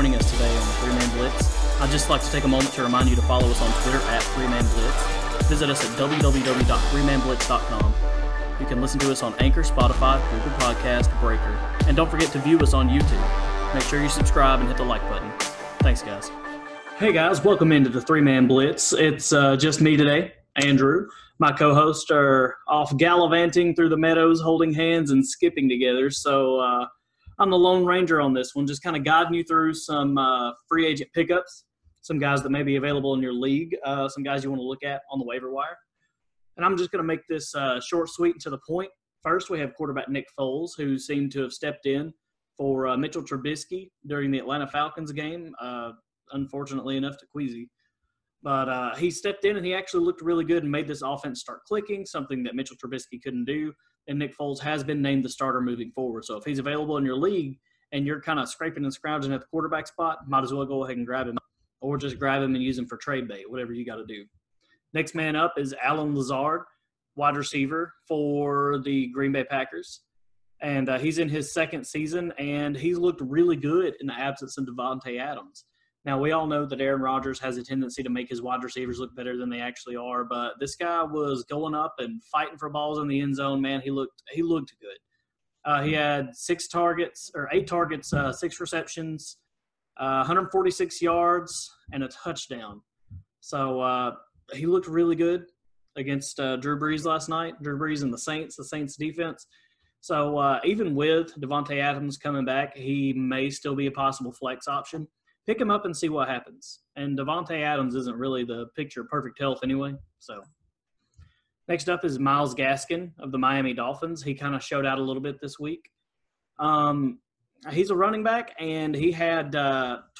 joining us today on the Three Man Blitz. I'd just like to take a moment to remind you to follow us on Twitter at Three Man Blitz. Visit us at www.threemanblitz.com. You can listen to us on Anchor, Spotify, Google Podcast, Breaker, and don't forget to view us on YouTube. Make sure you subscribe and hit the like button. Thanks, guys. Hey, guys, welcome into the Three Man Blitz. It's just me today, Andrew. My co-hosts are off gallivanting through the meadows, holding hands and skipping together. So I'm the Lone Ranger on this one, just kind of guiding you through some free agent pickups, some guys that may be available in your league, some guys you want to look at on the waiver wire. And I'm just going to make this short, sweet, and to the point. First, we have quarterback Nick Foles, who seemed to have stepped in for Mitchell Trubisky during the Atlanta Falcons game, unfortunately enough to Queasy. But he stepped in and he actually looked really good and made this offense start clicking, something that Mitchell Trubisky couldn't do. And Nick Foles has been named the starter moving forward. So if he's available in your league and you're kind of scraping and scrounging at the quarterback spot, might as well go ahead and grab him or just grab him and use him for trade bait, whatever you got to do. Next man up is Allen Lazard, wide receiver for the Green Bay Packers. And he's in his second season, and he's looked really good in the absence of Davante Adams. Now, we all know that Aaron Rodgers has a tendency to make his wide receivers look better than they actually are, but this guy was going up and fighting for balls in the end zone. Man, he looked good. He had 8 targets, 6 receptions, 146 yards, and a touchdown. So he looked really good against Drew Brees last night. Drew Brees and the Saints defense. So even with Davante Adams coming back, he may still be a possible flex option. Pick him up and see what happens. And Davante Adams isn't really the picture of perfect health anyway. So next up is Myles Gaskin of the Miami Dolphins. He kind of showed out a little bit this week. He's a running back, and he had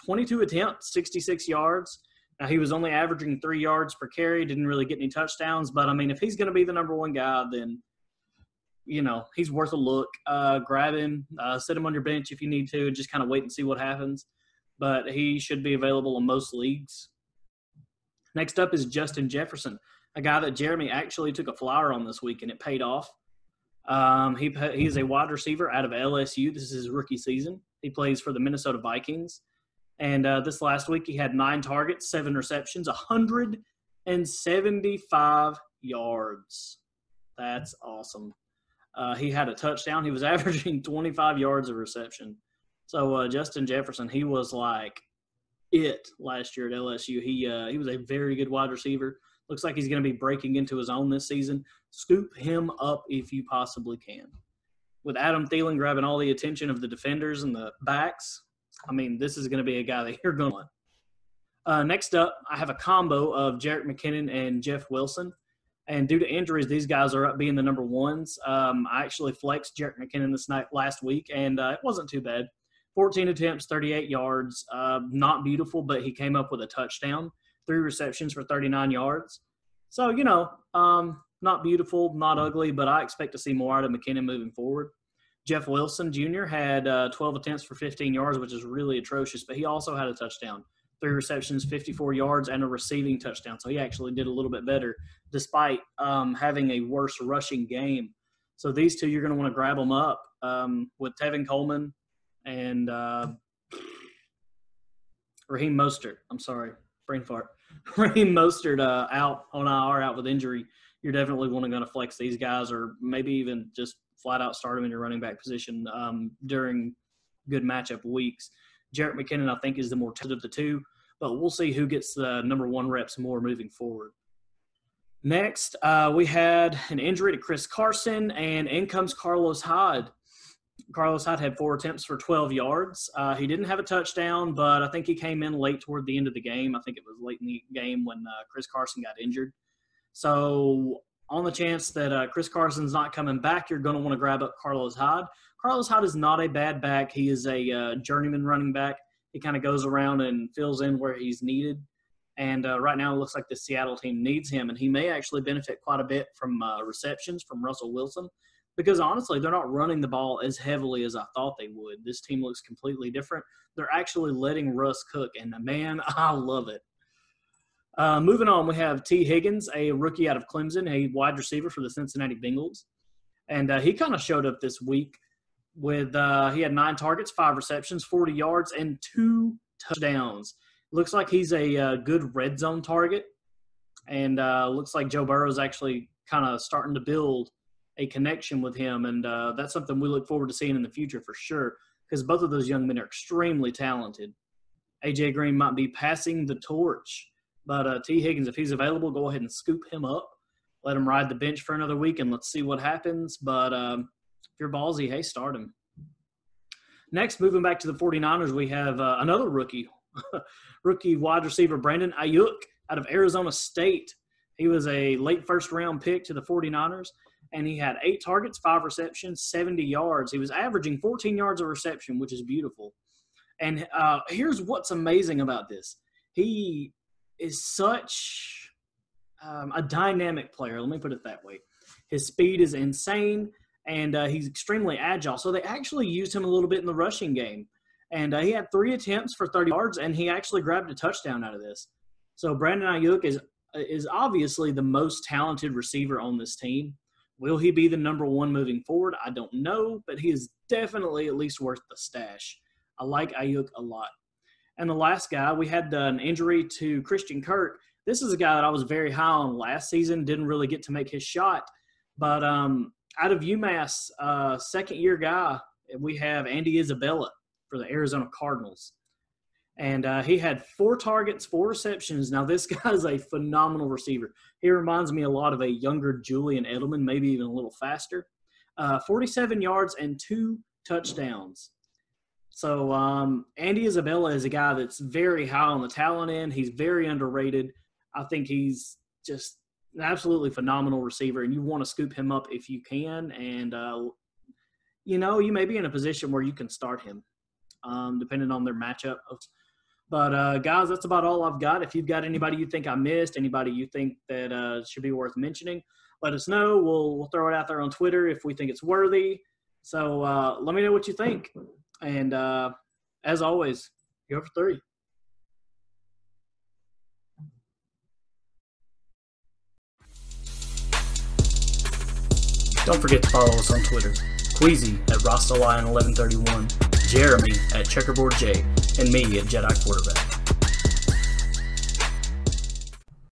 22 attempts, 66 yards. Now, he was only averaging 3 yards per carry, didn't really get any touchdowns. But, I mean, if he's going to be the number one guy, then, you know, he's worth a look. Grab him, sit him on your bench if you need to, just kind of wait and see what happens. But he should be available in most leagues. Next up is Justin Jefferson, a guy that Jeremy actually took a flyer on this week, and it paid off. He's a wide receiver out of LSU. This is his rookie season. He plays for the Minnesota Vikings. And this last week he had 9 targets, 7 receptions, 175 yards. That's awesome. He had a touchdown. He was averaging 25 yards a reception. So Justin Jefferson, he was like it last year at LSU. He was a very good wide receiver. Looks like he's going to be breaking into his own this season. Scoop him up if you possibly can. With Adam Thielen grabbing all the attention of the defenders and the backs, I mean, this is going to be a guy that you're going to want. Next up, I have a combo of Jerick McKinnon and Jeff Wilson. And due to injuries, these guys are up being the number ones. I actually flexed Jerick McKinnon last week, and it wasn't too bad. 14 attempts, 38 yards. Not beautiful, but he came up with a touchdown. 3 receptions for 39 yards. So, you know, not beautiful, not ugly, but I expect to see more out of McKinnon moving forward. Jeff Wilson Jr. had 12 attempts for 15 yards, which is really atrocious, but he also had a touchdown. 3 receptions, 54 yards, and a receiving touchdown. So he actually did a little bit better despite having a worse rushing game. So these two, you're going to want to grab them up with Tevin Coleman and Raheem Mostert. I'm sorry, brain fart. Raheem Mostert out on IR, out with injury. You're definitely going to flex these guys, or maybe even just flat out start them in your running back position during good matchup weeks. Jerick McKinnon, I think, is the more talented of the two, but we'll see who gets the number 1 reps more moving forward. Next, we had an injury to Chris Carson, and in comes Carlos Hyde. Carlos Hyde had 4 attempts for 12 yards. He didn't have a touchdown, but I think he came in late toward the end of the game. I think it was late in the game when Chris Carson got injured. So on the chance that Chris Carson's not coming back, you're going to want to grab up Carlos Hyde. Carlos Hyde is not a bad back. He is a journeyman running back. He kind of goes around and fills in where he's needed. And right now it looks like the Seattle team needs him, and he may actually benefit quite a bit from receptions from Russell Wilson. Because, honestly, they're not running the ball as heavily as I thought they would. This team looks completely different. They're actually letting Russ cook, and, man, I love it. Moving on, we have T. Higgins, a rookie out of Clemson, a wide receiver for the Cincinnati Bengals. And he kind of showed up this week with he had 9 targets, 5 receptions, 40 yards, and 2 touchdowns. Looks like he's a good red zone target, and looks like Joe Burrow's actually kind of starting to build a connection with him, and that's something we look forward to seeing in the future for sure, because both of those young men are extremely talented. A.J. Green might be passing the torch, but T. Higgins, if he's available, go ahead and scoop him up. Let him ride the bench for another week, and let's see what happens. But if you're ballsy, hey, start him. Next, moving back to the 49ers, we have another rookie, rookie wide receiver Brandon Ayuk out of Arizona State. He was a late first-round pick to the 49ers, and he had 8 targets, 5 receptions, 70 yards. He was averaging 14 yards a reception, which is beautiful. And here's what's amazing about this. He is such a dynamic player. Let me put it that way. His speed is insane, and he's extremely agile. So they actually used him a little bit in the rushing game. And he had 3 attempts for 30 yards, and he actually grabbed a touchdown out of this. So Brandon Ayuk is obviously the most talented receiver on this team. Will he be the number 1 moving forward? I don't know, but he is definitely at least worth the stash. I like Ayuk a lot. And the last guy, we had an injury to Christian Kirk. This is a guy that I was very high on last season, didn't really get to make his shot. But out of UMass, second-year guy, we have Andy Isabella for the Arizona Cardinals. And he had 4 targets, 4 receptions. Now, this guy is a phenomenal receiver. He reminds me a lot of a younger Julian Edelman, maybe even a little faster. 47 yards and 2 touchdowns. So Andy Isabella is a guy that's very high on the talent end. He's very underrated. I think he's just an absolutely phenomenal receiver, and you want to scoop him up if you can. And, you may be in a position where you can start him, depending on their matchup. But, guys, that's about all I've got. If you've got anybody you think I missed, anybody you think that should be worth mentioning, let us know. We'll throw it out there on Twitter if we think it's worthy. So let me know what you think. And as always, go for 3. Don't forget to follow us on Twitter. Queasy at Rostalion1131, Jeremy at Checkerboard J, and me at Jedi Quarterback.